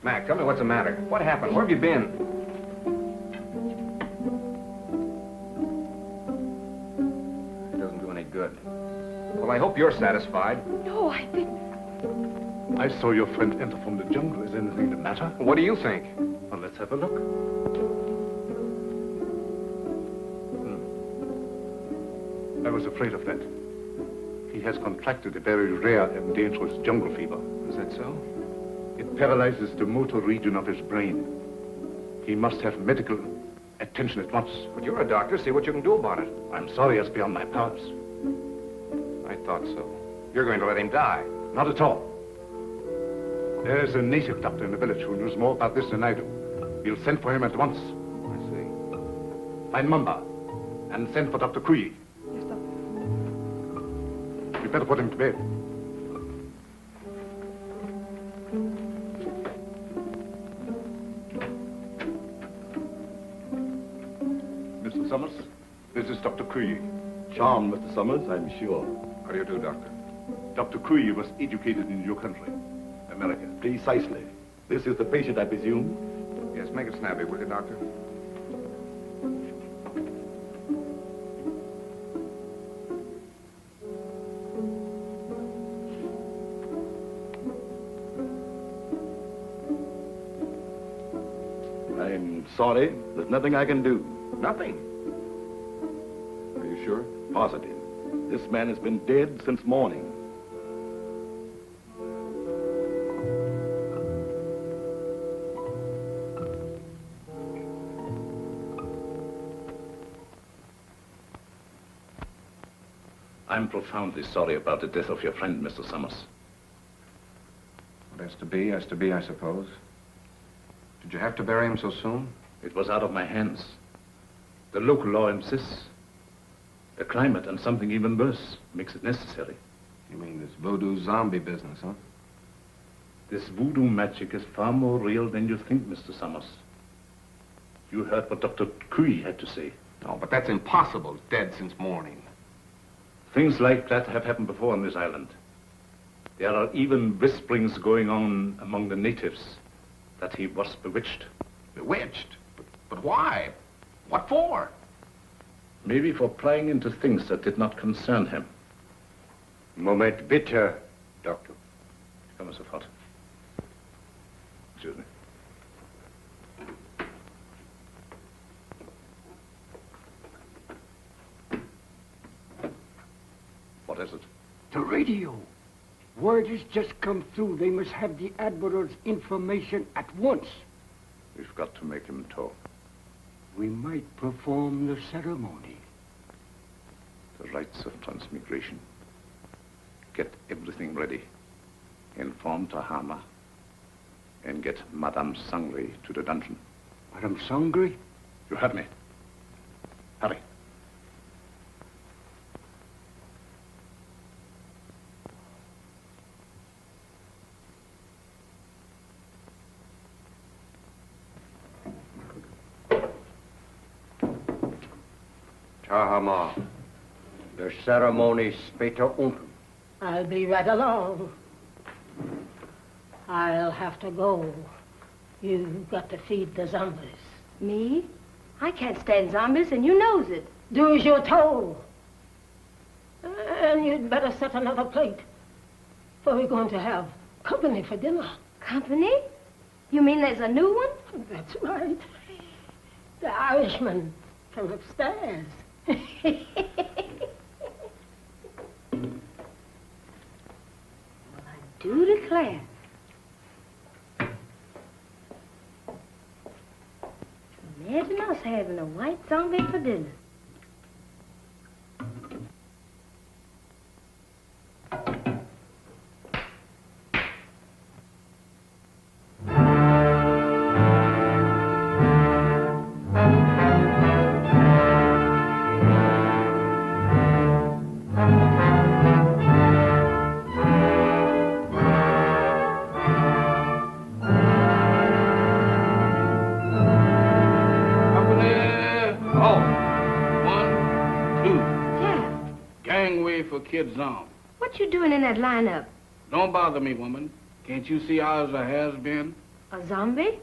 Mac, tell me what's the matter. What happened? Where have you been? It doesn't do any good. Well, I hope you're satisfied. No, I didn't. I saw your friend enter from the jungle. Is anything the matter? What do you think? Well, let's have a look. I was afraid of that. He has contracted a very rare and dangerous jungle fever. Is that so? It paralyzes the motor region of his brain. He must have medical attention at once. But you're a doctor. See what you can do about it. I'm sorry, it's beyond my powers. I thought so. You're going to let him die. Not at all. There's a native doctor in the village who knows more about this than I do. We'll send for him at once. I see. Find Mamba and send for Dr. Kui. Yes, sir. You better put him to bed. Mr. Summers, this is Dr. Kui. Charmed, Mr. Summers, I'm sure. How do you do, Doctor? Dr. Kui was educated in your country, America. Precisely. This is the patient, I presume? Yes, make it snappy, will you, Doctor? sorry. There's nothing I can do. Nothing. Are you sure? Positive. This man has been dead since morning. I'm profoundly sorry about the death of your friend, Mr. Summers. What has to be, I suppose. Did you have to bury him so soon? It was out of my hands. The local law insists. The climate and something even worse makes it necessary. You mean this voodoo zombie business, huh? This voodoo magic is far more real than you think, Mr. Summers. You heard what Dr. Cui had to say. No, but that's impossible. Dead since morning. Things like that have happened before on this island. There are even whisperings going on among the natives that he was bewitched. Bewitched? But why? What for? Maybe for prying into things that did not concern him. Moment bitte, Doctor. Come sofort. Excuse me. What is it? The radio. Word has just come through. They must have the Admiral's information at once. We've got to make him talk. We might perform the ceremony. The rites of transmigration. Get everything ready. Inform Tahama. And get Madame Sangre to the dungeon. Madame Sangre? You heard me. Hurry. Tahama, the ceremony später unten. I'll be right along. I'll have to go. You've got to feed the zombies. Me? I can't stand zombies, and you knows it. Do as you're told. And you'd better set another plate, for we're going to have company for dinner. Company? You mean there's a new one? That's right. The Irishman from upstairs. Well, I do declare. Imagine us having a white zombie for dinner. Kid Zom. What you doing in that lineup? Don't bother me, woman. Can't you see ours a has-been? A zombie?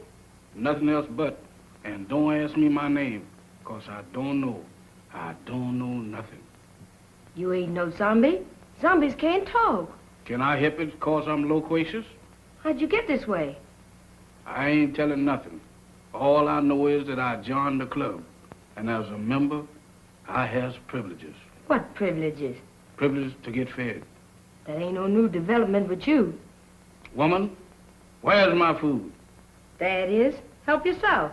Nothing else but. And don't ask me my name, 'cause I don't know. I don't know nothing. You ain't no zombie. Zombies can't talk. Can I help it 'cause I'm loquacious? How'd you get this way? I ain't telling nothing. All I know is that I joined the club. And as a member, I has privileges. What privileges? Privilege to get fed. That ain't no new development with you. Woman, where's my food? There it is. Help yourself.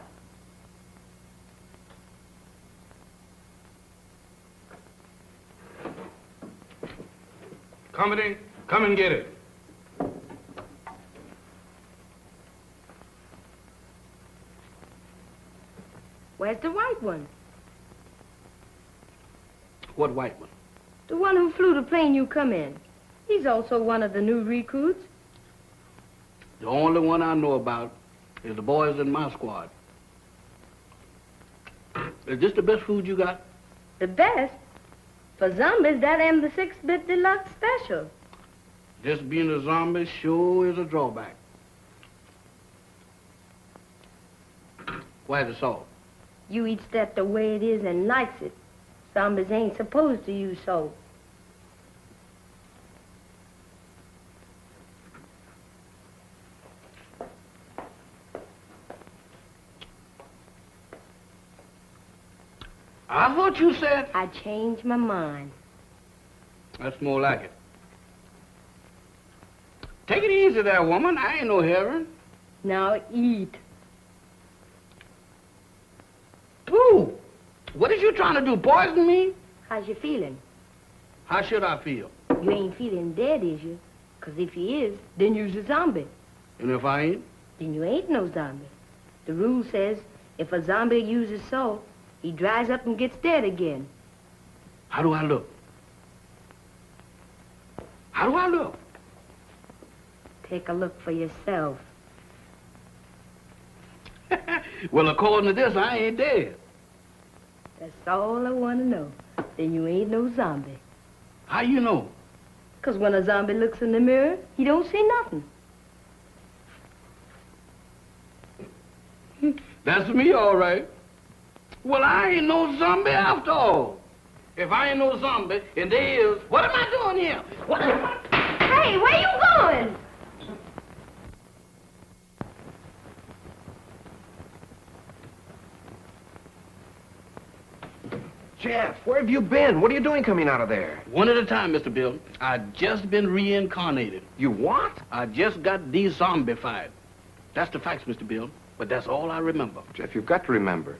Company, come and get it. Where's the white one? What white one? The one who flew the plane you come in. He's also one of the new recruits. The only one I know about is the boys in my squad. Is this the best food you got? The best? For zombies, that am the 6-bit deluxe special. This being a zombie sure is a drawback. Where's the salt? You eats that the way it is and likes it. Zombies ain't supposed to use salt. I thought you said... I changed my mind. That's more like it. Take it easy there, woman. I ain't no heron. Now eat. Pooh! What is you trying to do, poison me? How's you feeling? How should I feel? You ain't feeling dead, is you? 'Cause if you is, then you's a zombie. And if I ain't? Then you ain't no zombie. The rule says if a zombie uses salt, he dries up and gets dead again. How do I look? How do I look? Take a look for yourself. Well, according to this, I ain't dead. That's all I want to know. Then you ain't no zombie. How you know? 'Cause when a zombie looks in the mirror, he don't see nothing. That's me, all right. Well, I ain't no zombie after all. If I ain't no zombie, and there is, what am I doing here? What am I... Hey, where you going? Jeff, where have you been? What are you doing coming out of there? One at a time, Mr. Bill. I just been reincarnated. You what? I just got de-zombified. That's the facts, Mr. Bill. But that's all I remember. Jeff, you've got to remember.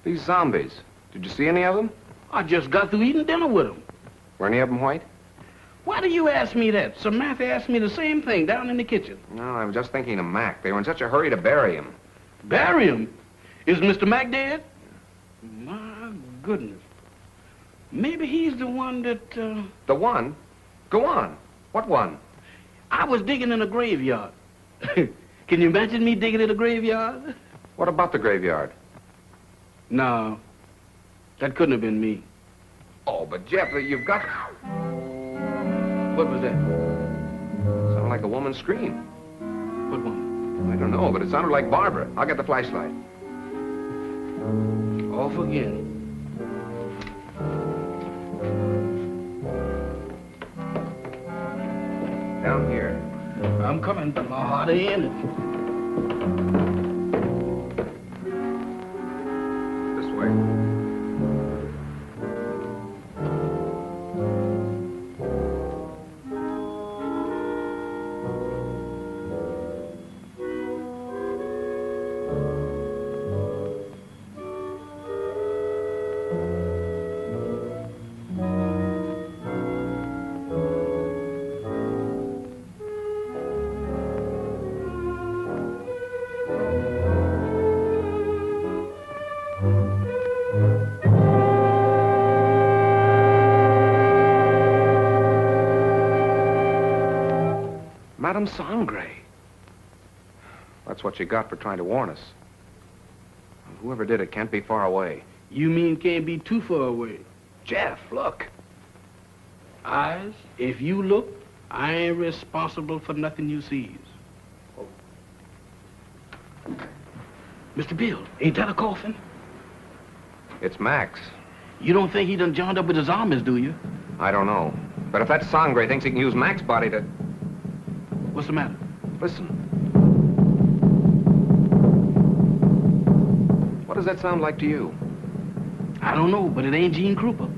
These zombies. Did you see any of them? I just got through eating dinner with them. Were any of them white? Why do you ask me that? Samantha asked me the same thing down in the kitchen. No, I was just thinking of Mac. They were in such a hurry to bury him. Bury him? Is Mr. Mac dead? My goodness. Maybe he's the one that, The one? Go on. What one? I was digging in a graveyard. Can you imagine me digging in a graveyard? What about the graveyard? No. That couldn't have been me. Oh, but Jeff, you've got... What was that? Sounded like a woman's scream. What one? I don't know, but it sounded like Barbara. I'll get the flashlight. Off again. Down here. I'm coming, but my heart ain't in it. This way. Madame Sangre. That's what you got for trying to warn us. Whoever did it can't be far away. You mean can't be too far away? Jeff, look. Eyes, if you look, I ain't responsible for nothing you sees. Oh. Mr. Bill, ain't that a coffin? It's Max. You don't think he done joined up with his armies, do you? I don't know. But if that Sangre thinks he can use Max's body to... What's the matter? Listen. What does that sound like to you? I don't know, but it ain't Gene Krupa.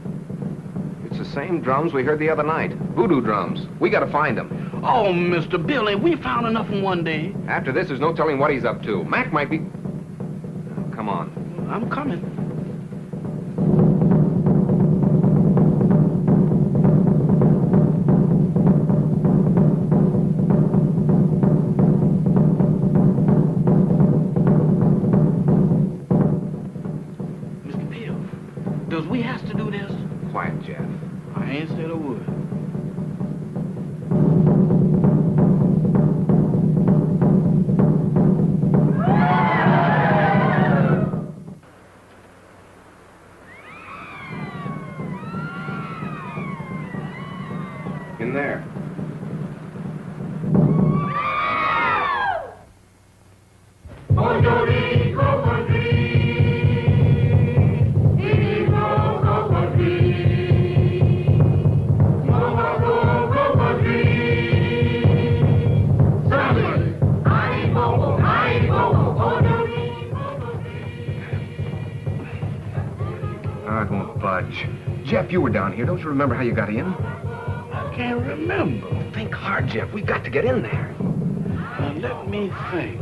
It's the same drums we heard the other night. Voodoo drums. We gotta find them. Oh, Mr. Bill, ain't we found enough in one day? After this, there's no telling what he's up to. Mac might be... Oh, come on. I'm coming. Does we have to do this? Quiet, Jeff. I ain't said a word. In there. Puerto Rico country. Oh, it won't budge. Jeff, you were down here. Don't you remember how you got in? I can't remember. Think hard, Jeff. We've got to get in there. Now, let me think.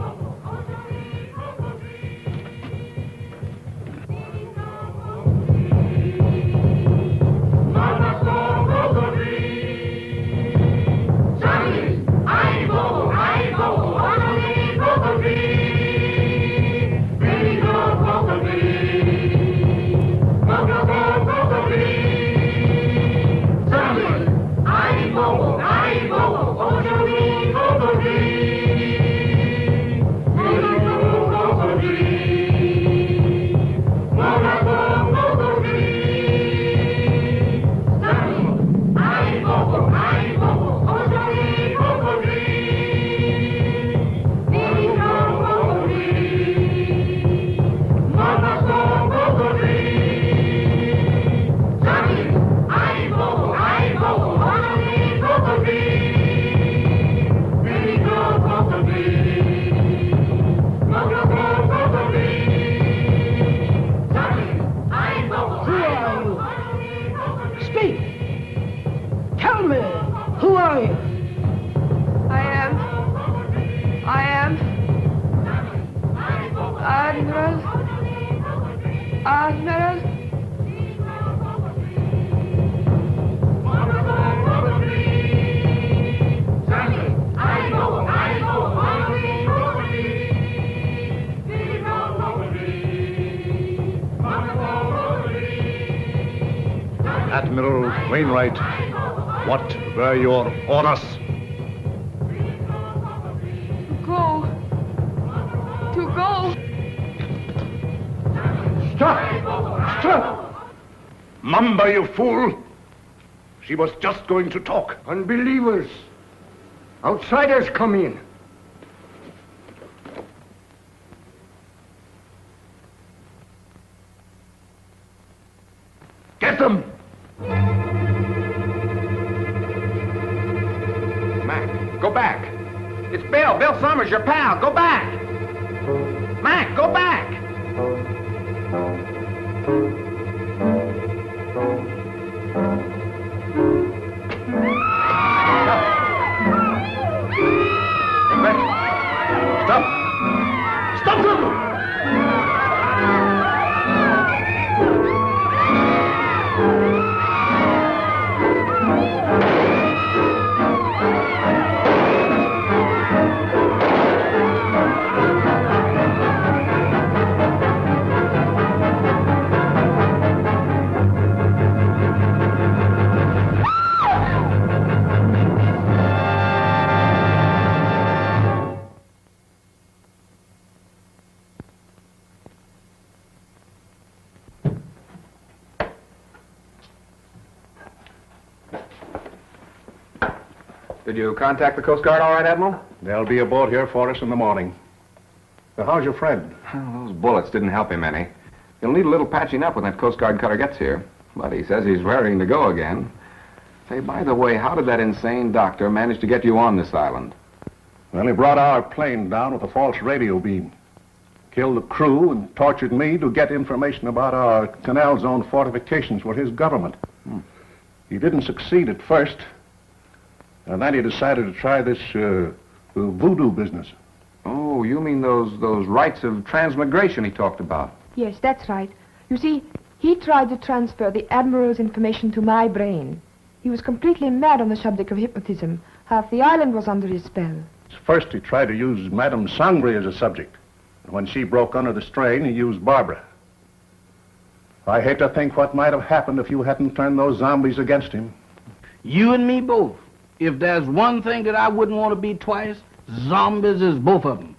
Admiral Wainwright, what were your orders? To go. Stop! Stop! Mamba, you fool! She was just going to talk. Unbelievers. Outsiders come in. Get them! Mac, go back. It's Bill. Bill Summers, your pal. Go back. Mac, go back. Stop! Stop them! Did you contact the Coast Guard all right, Admiral? They'll be aboard here for us in the morning. So how's your friend? Well, those bullets didn't help him any. He'll need a little patching up when that Coast Guard cutter gets here. But he says he's raring to go again. Say, by the way, how did that insane doctor manage to get you on this island? Well, he brought our plane down with a false radio beam. Killed the crew and tortured me to get information about our canal zone fortifications for his government. He didn't succeed at first. And then he decided to try this voodoo business. Oh, you mean those rites of transmigration he talked about? Yes, that's right. You see, he tried to transfer the Admiral's information to my brain. He was completely mad on the subject of hypnotism. Half the island was under his spell. First, he tried to use Madame Sangre as a subject. And when she broke under the strain, he used Barbara. I hate to think what might have happened if you hadn't turned those zombies against him. You and me both. If there's one thing that I wouldn't want to be twice, zombies is both of them.